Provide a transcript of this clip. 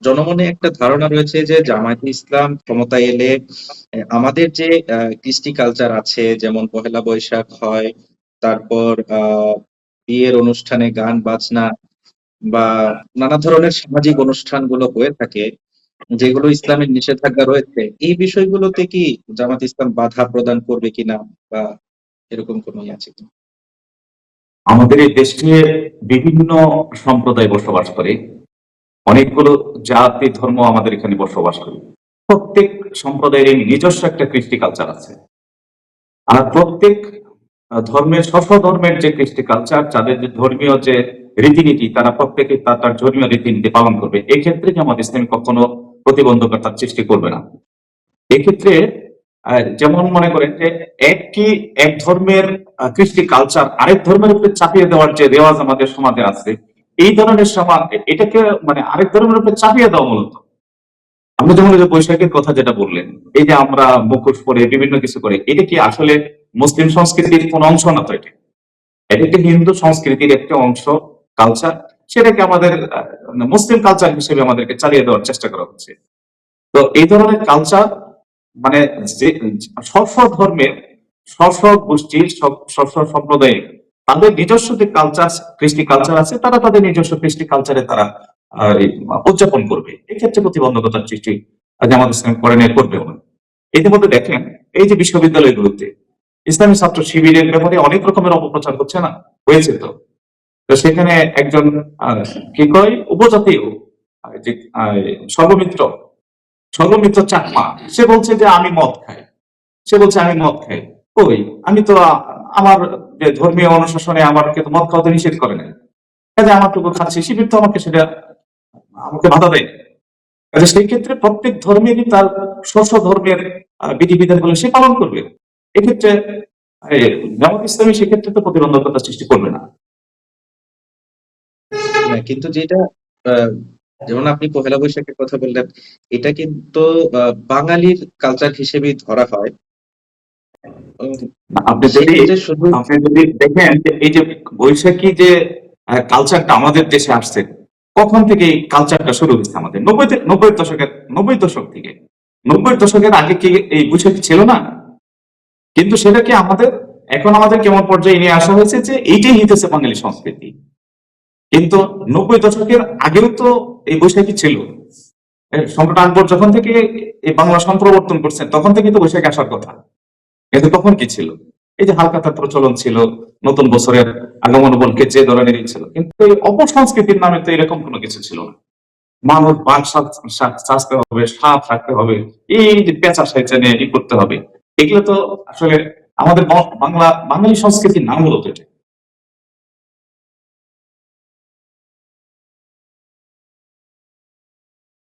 জনমনে একটা ধারণা রয়েছে যে জামায়াতে ইসলাম ক্ষমতায় এলে আমাদের যে কৃষ্টি কালচার আছে, যেমন পহেলা বৈশাখ হয়, তারপর বিয়ের অনুষ্ঠানে গান বাজনা বা নানা ধরনের সামাজিক অনুষ্ঠানগুলো হয়ে থাকে, যেগুলো ইসলামের নিষেধাজ্ঞা রয়েছে, এই বিষয়গুলোতে কি জামাত ইসলাম বাধা প্রদান করবে কিনা, বা এরকম কোনো ইয়ে আছে কিনা? আমাদের এই দেশে বিভিন্ন সম্প্রদায় বসবাস করে, অনেকগুলো জাতি ধর্ম আমাদের এখানে বসবাস করে। প্রত্যেক সম্প্রদায়ের নিজস্ব একটা কৃষ্টি কালচার আছে। আর প্রত্যেক ধর্মের ধর্মের যে কৃষ্টি কালচার, যাদের যে ধর্মীয় যে রীতিনীতি, তারা প্রত্যেকে তার ধর্মীয় রীতিনীতি পালন করবে। এই ক্ষেত্রে জামাত ইসলামী কখনো প্রতিবন্ধকতার সৃষ্টি করবে না। এক্ষেত্রে যেমন মনে করেন যে এক ধর্মের কৃষ্টি কালচার আরেক ধর্মের উপরে চাপিয়ে দেওয়ার যে রেওয়াজ আমাদের সমাজে আছে, এই ধরনের সমাজ এটাকে মানে আরেক ধর্মের উপরে চাপিয়ে দেওয়া মূলত। আপনি যেমন যে বৈশাখের কথা যেটা বললেন, এই যে আমরা মুখোশ পরে বিভিন্ন কিছু করে, এটা কি আসলে মুসলিম সংস্কৃতির কোন অংশ না? তো এটা এটা একটি হিন্দু সংস্কৃতির একটা অংশ, কালচার। সেটাকে আমাদের মুসলিম কালচার হিসেবে আমাদেরকে চালিয়ে দেওয়ার চেষ্টা করা হচ্ছে। তো এই ধরনের কালচার মানে যে সব ধর্মের সব গোষ্ঠীর সব সম্প্রদায়ে তাদের নিজস্ব যে কালচার, কৃষ্টি কালচার আছে, তারা তাদের নিজস্ব কৃষ্টি কালচারে তারা উদযাপন করবে। এক্ষেত্রে প্রতিবন্ধকতার সৃষ্টি জামাত ইসলাম করে নিয়ে করবে না। ইতিমধ্যে দেখেন, এই যে বিশ্ববিদ্যালয়গুলোতে ইসলামী ছাত্র শিবিরের ব্যাপারে অনেক রকমের অপপ্রচার হচ্ছে না, হয়েছে তো। তো সেখানে একজন কি কয় উপজাতীয় যে সর্বমিত্র সর্বমিত্র চাকমা, সে বলছে যে আমি মদ খাই। সে বলছে আমি মদ খাই। কই, আমি তো আমার যে ধর্মীয় অনুশাসনে আমাকে তো মদ খাওয়াতে নিষেধ করে নাই, কাজে আমারটুকু খাচ্ছি, শিবির তো আমাকে সেটা আমাকে বাধা দেয়। কাজে সেই ক্ষেত্রে প্রত্যেক ধর্মেরই তার ধর্মের বিধিবিধানগুলো সে পালন করবে। এক্ষেত্রে জামাত ইসলামী সেক্ষেত্রে তো প্রতিবন্ধকতা সৃষ্টি করবে না। কিন্তু যেটা যেমন আপনি পহেলা বৈশাখের কথা বললেন, এটা কিন্তু বাঙালির কালচার হিসেবেই ধরা হয়। আপনি যদি দেখেন যে এই যে বৈশাখী যে কালচারটা আমাদের দেশে আসছে, কখন থেকে এই কালচারটা শুরু হয়েছে? আমাদের নব্বই দশক থেকে। 90-এর দশকের আগে কি এই বৈশাখী ছিল না? কিন্তু সেটাকে এখন আমাদের কেমন পর্যায়ে নিয়ে আসা হয়েছে যে এইটাই হইতেছে বাঙালি সংস্কৃতি। কিন্তু 90 দশকের আগেও তো এই বৈশাখী ছিল। সম্রাট আকবর যখন থেকে এই বাংলা সম্প্রবর্তন করছেন, তখন থেকে তো বৈশাখী আসার কথা। কিন্তু তখন কি ছিল? এই যে হালকা তার প্রচলন ছিল, নতুন বছরের আগমন বলকে যে ধরনেরই ছিল। কিন্তু এই অপসংস্কৃতির নামে তো এরকম কোনো কিছু ছিল না। মানুষ বাঘ সাজতে হবে, সাপ থাকতে হবে, এই যে পেঁচা সেচে নিয়ে করতে হবে, এগুলো তো আসলে আমাদের বাঙালি সংস্কৃতির নাম হলো তো এটা।